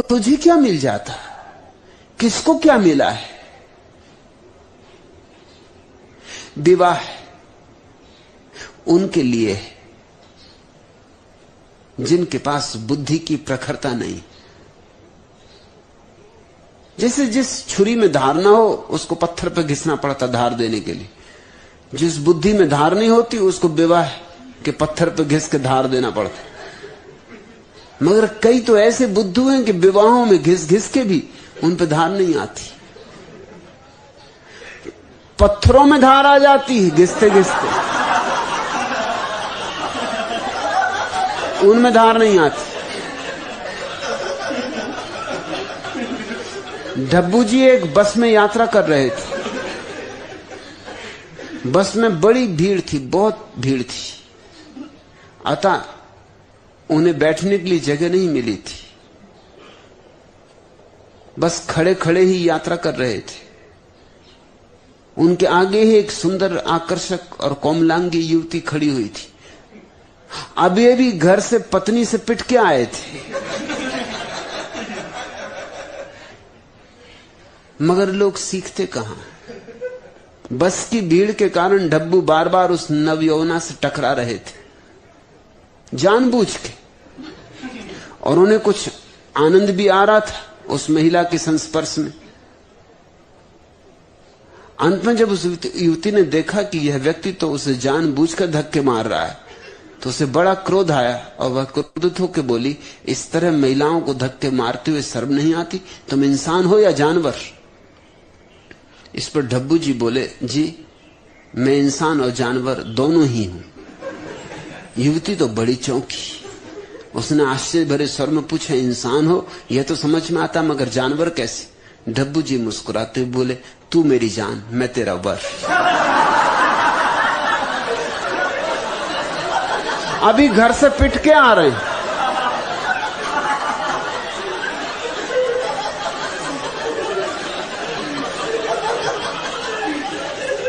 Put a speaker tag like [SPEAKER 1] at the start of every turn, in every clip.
[SPEAKER 1] तुझे क्या मिल जाता, किसको क्या मिला है? विवाह उनके लिए है जिनके पास बुद्धि की प्रखरता नहीं। जैसे जिस छुरी में धार ना हो उसको पत्थर पर घिसना पड़ता धार देने के लिए, जिस बुद्धि में धार नहीं होती उसको विवाह के पत्थर पर घिस के धार देना पड़ता। मगर कई तो ऐसे बुद्धू हैं कि विवाहों में घिस घिस के भी उन पर धार नहीं आती। पत्थरों में धार आ जाती है घिसते घिसते, उनमें धार नहीं आती। डब्बू जी एक बस में यात्रा कर रहे थे। बस में बड़ी भीड़ थी, बहुत भीड़ थी, अतः उन्हें बैठने के लिए जगह नहीं मिली थी। बस खड़े खड़े ही यात्रा कर रहे थे। उनके आगे ही एक सुंदर, आकर्षक और कोमलांगी युवती खड़ी हुई थी। अभी घर से पत्नी से पिट के आए थे, मगर लोग सीखते कहां। बस की भीड़ के कारण डब्बू बार बार उस नवयौवना से टकरा रहे थे जानबूझ के, और उन्हें कुछ आनंद भी आ रहा था उस महिला के संस्पर्श में। अंत में जब उस युवती ने देखा कि यह व्यक्ति तो उसे जानबूझकर धक्के मार रहा है, तो उसे बड़ा क्रोध आया और वह क्रोधित होकर बोली, इस तरह महिलाओं को धक्के मारते हुए शर्म नहीं आती? तुम इंसान हो या जानवर? इस पर डब्बू जी बोले, जी मैं इंसान और जानवर दोनों ही हूं। युवती तो बड़ी चौंकी। उसने आश्चर्य भरे स्वर में पूछा, इंसान हो यह तो समझ में आता, मगर जानवर कैसे? डब्बू जी मुस्कुराते हुए बोले, तू मेरी जान, मैं तेरा वर। अभी घर से पिट के आ रहे हैं।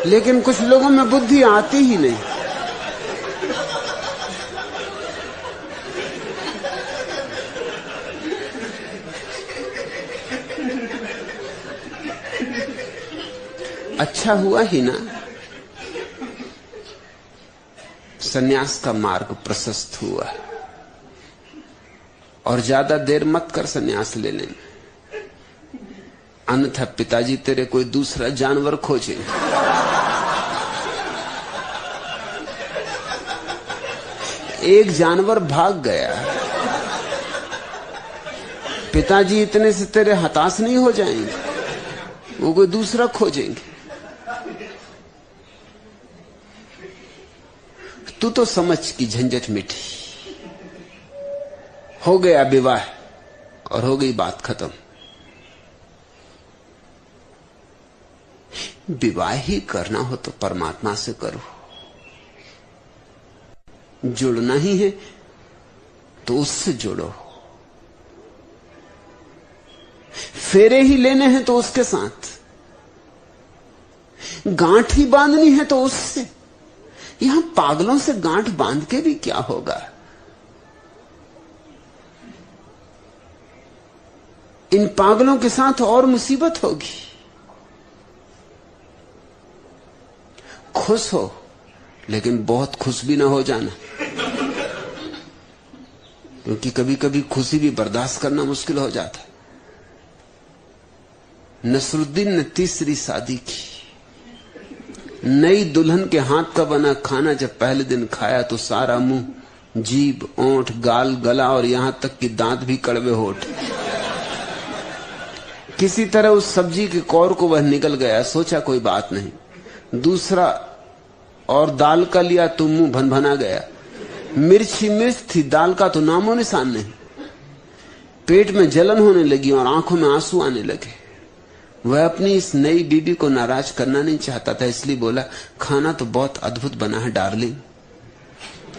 [SPEAKER 1] लेकिन कुछ लोगों में बुद्धि आती ही नहीं। अच्छा हुआ ही ना सन्यास का मार्ग प्रशस्त हुआ, और ज्यादा देर मत कर सन्यास लेने में, अन्यथा पिताजी तेरे कोई दूसरा जानवर खोजेंगे। एक जानवर भाग गया, पिताजी इतने से तेरे हताश नहीं हो जाएंगे, वो कोई दूसरा खोजेंगे। तू तो समझ की झंझट मिटी, हो गया विवाह और हो गई बात खत्म। विवाह ही करना हो तो परमात्मा से करो, जुड़ना ही है तो उससे जुड़ो, फेरे ही लेने हैं तो उसके साथ, गांठ ही बांधनी है तो उससे। यहां पागलों से गांठ बांध के भी क्या होगा? इन पागलों के साथ और मुसीबत होगी। खुश हो लेकिन बहुत खुश भी ना हो जाना, क्योंकि कभी कभी खुशी भी बर्दाश्त करना मुश्किल हो जाता है। नसरुद्दीन ने तीसरी शादी की। नई दुल्हन के हाथ का बना खाना जब पहले दिन खाया तो सारा मुंह, जीभ, ओंठ, गाल, गला और यहां तक कि दांत भी कड़वे होठ। किसी तरह उस सब्जी के कौर को वह निकल गया। सोचा कोई बात नहीं। दूसरा और दाल का लिया तो मुंह भनभना गया। मिर्च ही मिर्च थी, दाल का तो नामो निशान नहीं। पेट में जलन होने लगी और आंखों में आंसू आने लगे। वह अपनी इस नई बीबी को नाराज करना नहीं चाहता था, इसलिए बोला, खाना तो बहुत अद्भुत बना है डार्लिंग।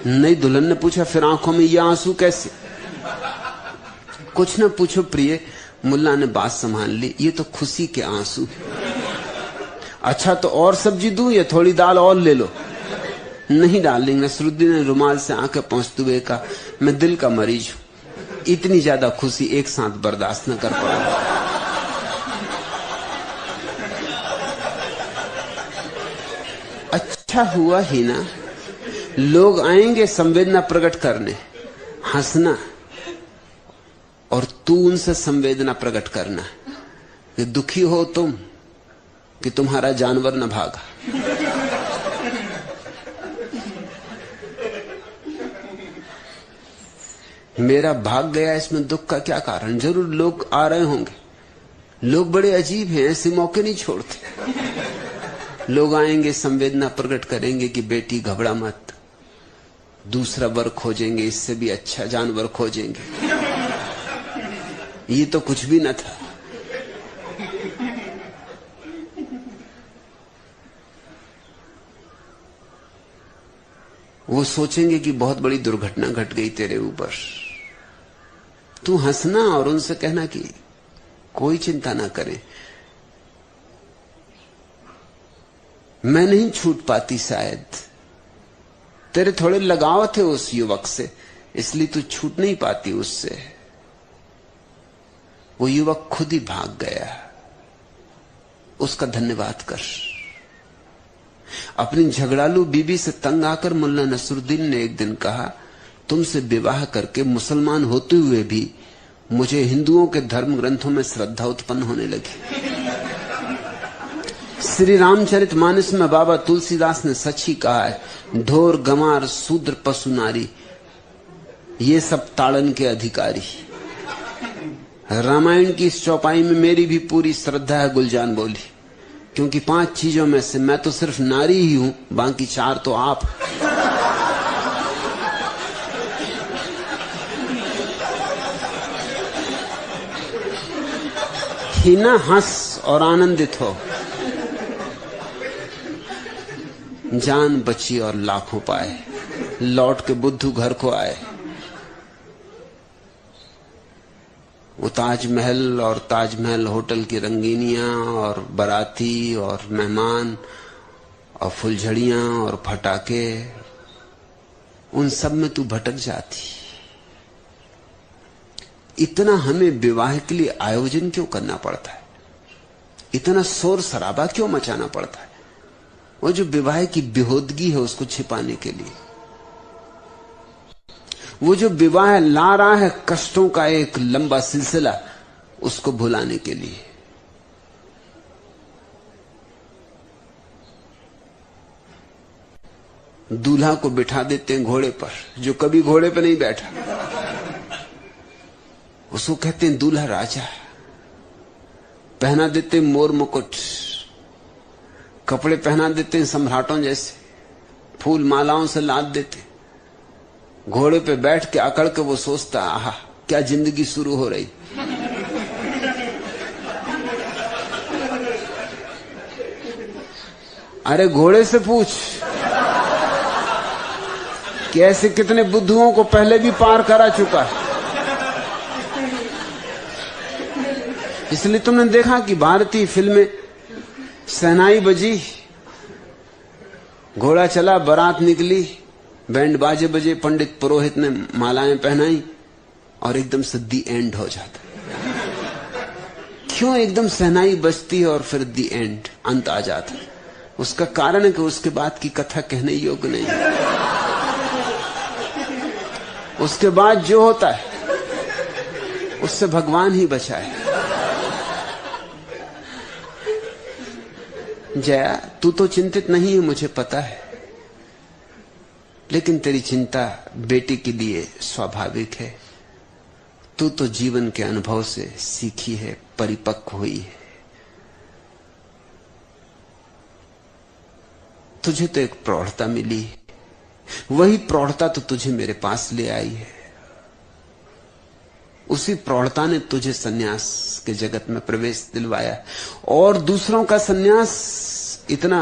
[SPEAKER 1] नई दुल्हन ने पूछा, फिर आंखों में ये आंसू कैसे? कुछ न पूछो प्रिय, मुल्ला ने बात संभाल ली, ये तो खुशी के आंसू। अच्छा तो और सब्जी दूं या थोड़ी दाल और ले लो? नहीं डार्लिंग, नसरुद्दीन ने रुमाल से आंखें पोंछते हुए कहा, मैं दिल का मरीज हूं, इतनी ज्यादा खुशी एक साथ बर्दाश्त न कर पाऊंगा। अच्छा हुआ ही ना, लोग आएंगे संवेदना प्रकट करने, हंसना, और तू उनसे संवेदना प्रकट करना कि दुखी हो तुम कि तुम्हारा जानवर न भागा। मेरा भाग गया, इसमें दुख का क्या कारण? जरूर लोग आ रहे होंगे। लोग बड़े अजीब हैं, ऐसे मौके नहीं छोड़ते। लोग आएंगे, संवेदना प्रकट करेंगे कि बेटी घबरा मत, दूसरा वर खोजेंगे, इससे भी अच्छा जानवर खोजेंगे। ये तो कुछ भी न था। वो सोचेंगे कि बहुत बड़ी दुर्घटना घट गई तेरे ऊपर। तू हंसना और उनसे कहना कि कोई चिंता ना करे, मैं नहीं छूट पाती, शायद तेरे थोड़े लगाव थे उस युवक से, इसलिए तू छूट नहीं पाती उससे। वो युवक खुद ही भाग गया, उसका धन्यवाद कर। अपनी झगड़ालू बीबी से तंग आकर मुल्ला नसरुद्दीन ने एक दिन कहा, तुमसे विवाह करके मुसलमान होते हुए भी मुझे हिंदुओं के धर्म ग्रंथों में श्रद्धा उत्पन्न होने लगी। श्री रामचरितमानस में बाबा तुलसीदास ने सच ही कहा है, ढोर गंवार शूद्र पशु नारी ये सब ताड़न के अधिकारी। रामायण की इस चौपाई में मेरी भी पूरी श्रद्धा है, गुलजान बोली, क्योंकि 5 चीजों में से मैं तो सिर्फ नारी ही हूं, बाकी 4 तो आप। ही ना हंस और आनंदित हो, जान बची और लाखों पाए, लौट के बुद्धू घर को आए। वो ताजमहल और ताजमहल होटल की रंगीनियां और बाराती और मेहमान और फुलझड़ियां और फटाके, उन सब में तू भटक जाती। इतना हमें विवाह के लिए आयोजन क्यों करना पड़ता है? इतना शोर शराबा क्यों मचाना पड़ता है? वो जो विवाह की बेहूदगी है उसको छिपाने के लिए। वो जो विवाह ला रहा है कष्टों का एक लंबा सिलसिला, उसको भुलाने के लिए। दूल्हा को बिठा देते हैं घोड़े पर, जो कभी घोड़े पर नहीं बैठा, उसको कहते हैं दूल्हा राजा। पहना देते हैं मोर मुकुट, कपड़े पहना देते हैं सम्राटों जैसे, फूल मालाओं से लाद देते। घोड़े पे बैठ के अकड़ के वो सोचता, आहा क्या जिंदगी शुरू हो रही। अरे घोड़े से पूछ कि ऐसे कितने बुद्धुओं को पहले भी पार करा चुका है। इसलिए तुमने देखा कि भारतीय फिल्में, शहनाई बजी, घोड़ा चला, बारात निकली, बैंड बाजे बजे, पंडित पुरोहित ने मालाएं पहनाई और एकदम से दी एंड हो जाता। क्यों एकदम शहनाई बजती है और फिर दी एंड, अंत आ जाता? उसका कारण है कि उसके बाद की कथा कहने योग्य नहीं। उसके बाद जो होता है उससे भगवान ही बचाए। जया, तू तो चिंतित नहीं है, मुझे पता है, लेकिन तेरी चिंता बेटी के लिए स्वाभाविक है। तू तो जीवन के अनुभव से सीखी है, परिपक्व हुई है। तुझे तो एक प्रौढ़ता मिली, वही प्रौढ़ता तो तुझे मेरे पास ले आई है। उसी प्रौढ़ता ने तुझे सन्यास के जगत में प्रवेश दिलवाया। और दूसरों का सन्यास इतना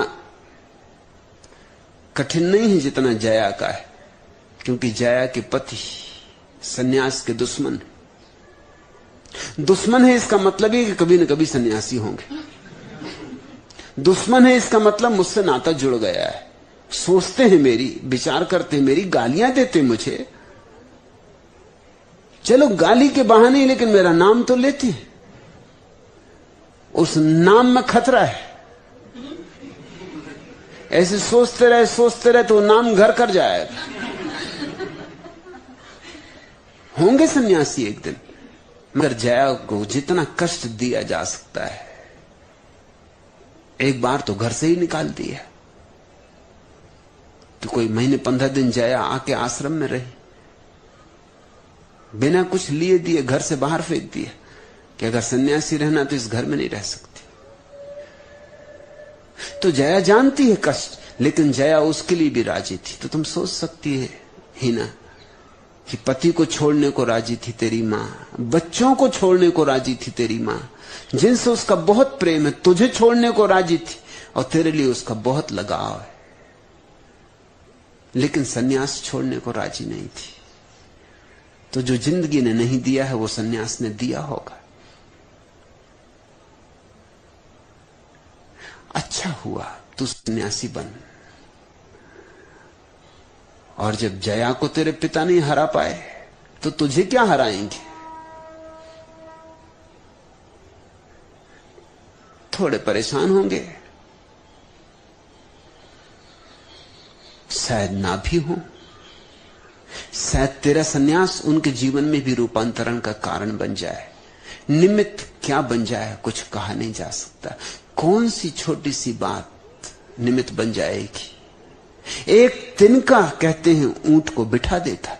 [SPEAKER 1] कठिन नहीं है जितना जया का है, क्योंकि जया के पति सन्यास के दुश्मन है। इसका मतलब है कि कभी न कभी सन्यासी होंगे। दुश्मन है इसका मतलब मुझसे नाता जुड़ गया है, सोचते हैं मेरी, विचार करते हैं मेरी, गालियां देते मुझे, चलो गाली के बहाने, लेकिन मेरा नाम तो लेते हैं। उस नाम में खतरा है। ऐसे सोचते रहे तो नाम घर कर जाएगा। होंगे सन्यासी एक दिन, मगर जया को जितना कष्ट दिया जा सकता है, एक बार तो घर से ही निकाल दिया। तो कोई महीने 15 दिन जया आके आश्रम में रही, बिना कुछ लिए दिए घर से बाहर फेंक दिया कि अगर सन्यासी रहना तो इस घर में नहीं रह सकती। तो जया जानती है कष्ट, लेकिन जया उसके लिए भी राजी थी। तो तुम सोच सकती है हिना कि पति को छोड़ने को राजी थी तेरी मां, बच्चों को छोड़ने को राजी थी तेरी मां, जिनसे उसका बहुत प्रेम है, तुझे छोड़ने को राजी थी और तेरे लिए उसका बहुत लगाव है, लेकिन सन्यास छोड़ने को राजी नहीं थी। तो जो जिंदगी ने नहीं दिया है वो सन्यास ने दिया होगा। अच्छा हुआ तू सन्यासी बन। और जब जया को तेरे पिता नहीं हरा पाए तो तुझे क्या हराएंगे? थोड़े परेशान होंगे, शायद ना भी हो। शायद तेरा सन्यास उनके जीवन में भी रूपांतरण का कारण बन जाए। निमित्त क्या बन जाए कुछ कहा नहीं जा सकता। कौन सी छोटी सी बात निमित्त बन जाएगी। एक तिनका कहते हैं ऊंट को बिठा देता।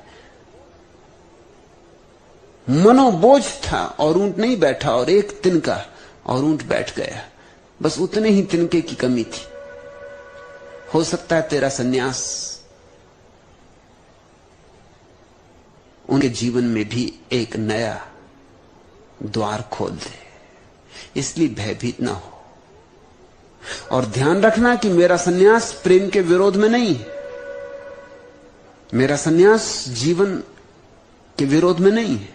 [SPEAKER 1] मनोबोझ था और ऊंट नहीं बैठा, और एक तिनका और ऊंट बैठ गया। बस उतने ही तिनके की कमी थी। हो सकता है तेरा सन्यास उनके जीवन में भी एक नया द्वार खोल दे, इसलिए भयभीत ना हो। और ध्यान रखना कि मेरा सन्यास प्रेम के विरोध में नहीं है, मेरा सन्यास जीवन के विरोध में नहीं है।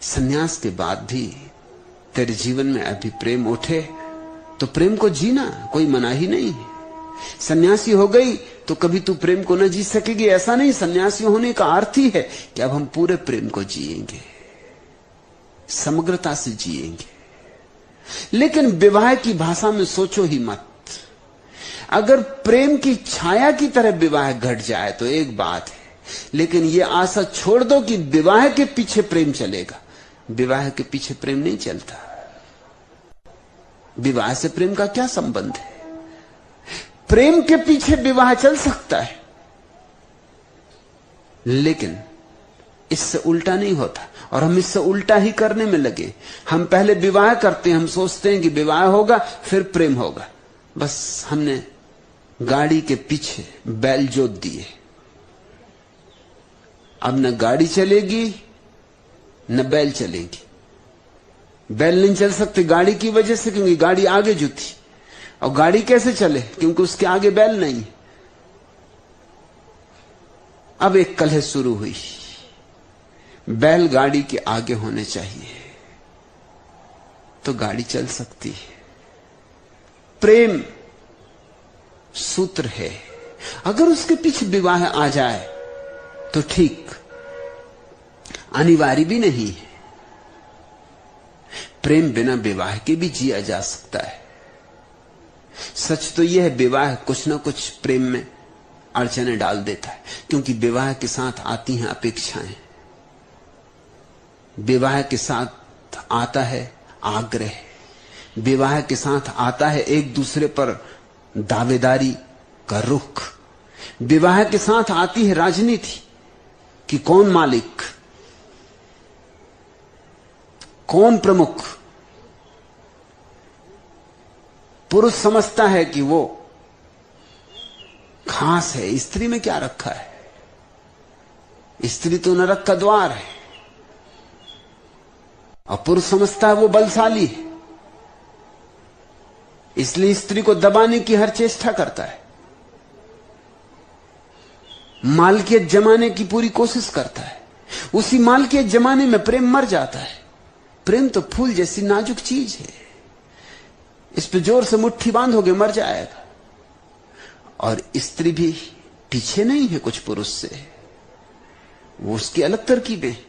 [SPEAKER 1] सन्यास के बाद भी तेरे जीवन में अभी प्रेम उठे तो प्रेम को जीना कोई मना ही नहीं है। सन्यासी हो गई तो कभी तू प्रेम को न जी सकेगी, ऐसा नहीं। सन्यासी होने का अर्थ ही है कि अब हम पूरे प्रेम को जिएंगे, समग्रता से जिएंगे। लेकिन विवाह की भाषा में सोचो ही मत। अगर प्रेम की छाया की तरह विवाह घट जाए तो एक बात है, लेकिन यह आशा छोड़ दो कि विवाह के पीछे प्रेम चलेगा। विवाह के पीछे प्रेम नहीं चलता। विवाह से प्रेम का क्या संबंध है? प्रेम के पीछे विवाह चल सकता है, लेकिन इससे उल्टा नहीं होता। और हम इससे उल्टा ही करने में लगे। हम पहले विवाह करते हैं, हम सोचते हैं कि विवाह होगा फिर प्रेम होगा। बस हमने गाड़ी के पीछे बैल जोत दिए। अब न गाड़ी चलेगी न बैल चलेगी। बैल नहीं चल सकते गाड़ी की वजह से, क्योंकि गाड़ी आगे जुती। और गाड़ी कैसे चले? क्योंकि उसके आगे बैल नहीं। अब एक कलह शुरू हुई। बैल गाड़ी के आगे होने चाहिए तो गाड़ी चल सकती है। प्रेम सूत्र है, अगर उसके पीछे विवाह आ जाए तो ठीक, अनिवार्य भी नहीं है। प्रेम बिना विवाह के भी जिया जा सकता है। सच तो यह है, विवाह कुछ ना कुछ प्रेम में अड़चने डाल देता है, क्योंकि विवाह के साथ आती हैं अपेक्षाएं, विवाह के साथ आता है आग्रह, विवाह के साथ आता है एक दूसरे पर दावेदारी का रुख, विवाह के साथ आती है राजनीति कि कौन मालिक, कौन प्रमुख। पुरुष समझता है कि वो खास है, स्त्री में क्या रखा है, स्त्री तो नरक का द्वार है। और पुरुष समझता है वो बलशाली है, इसलिए स्त्री को दबाने की हर चेष्टा करता है, मालकियत जमाने की पूरी कोशिश करता है। उसी मालकियत जमाने में प्रेम मर जाता है। प्रेम तो फूल जैसी नाजुक चीज है, इस पे जोर से मुट्ठी बांधोगे मर जाएगा। और स्त्री भी पीछे नहीं है कुछ पुरुष से, वो उसकी अलग तरकीबें।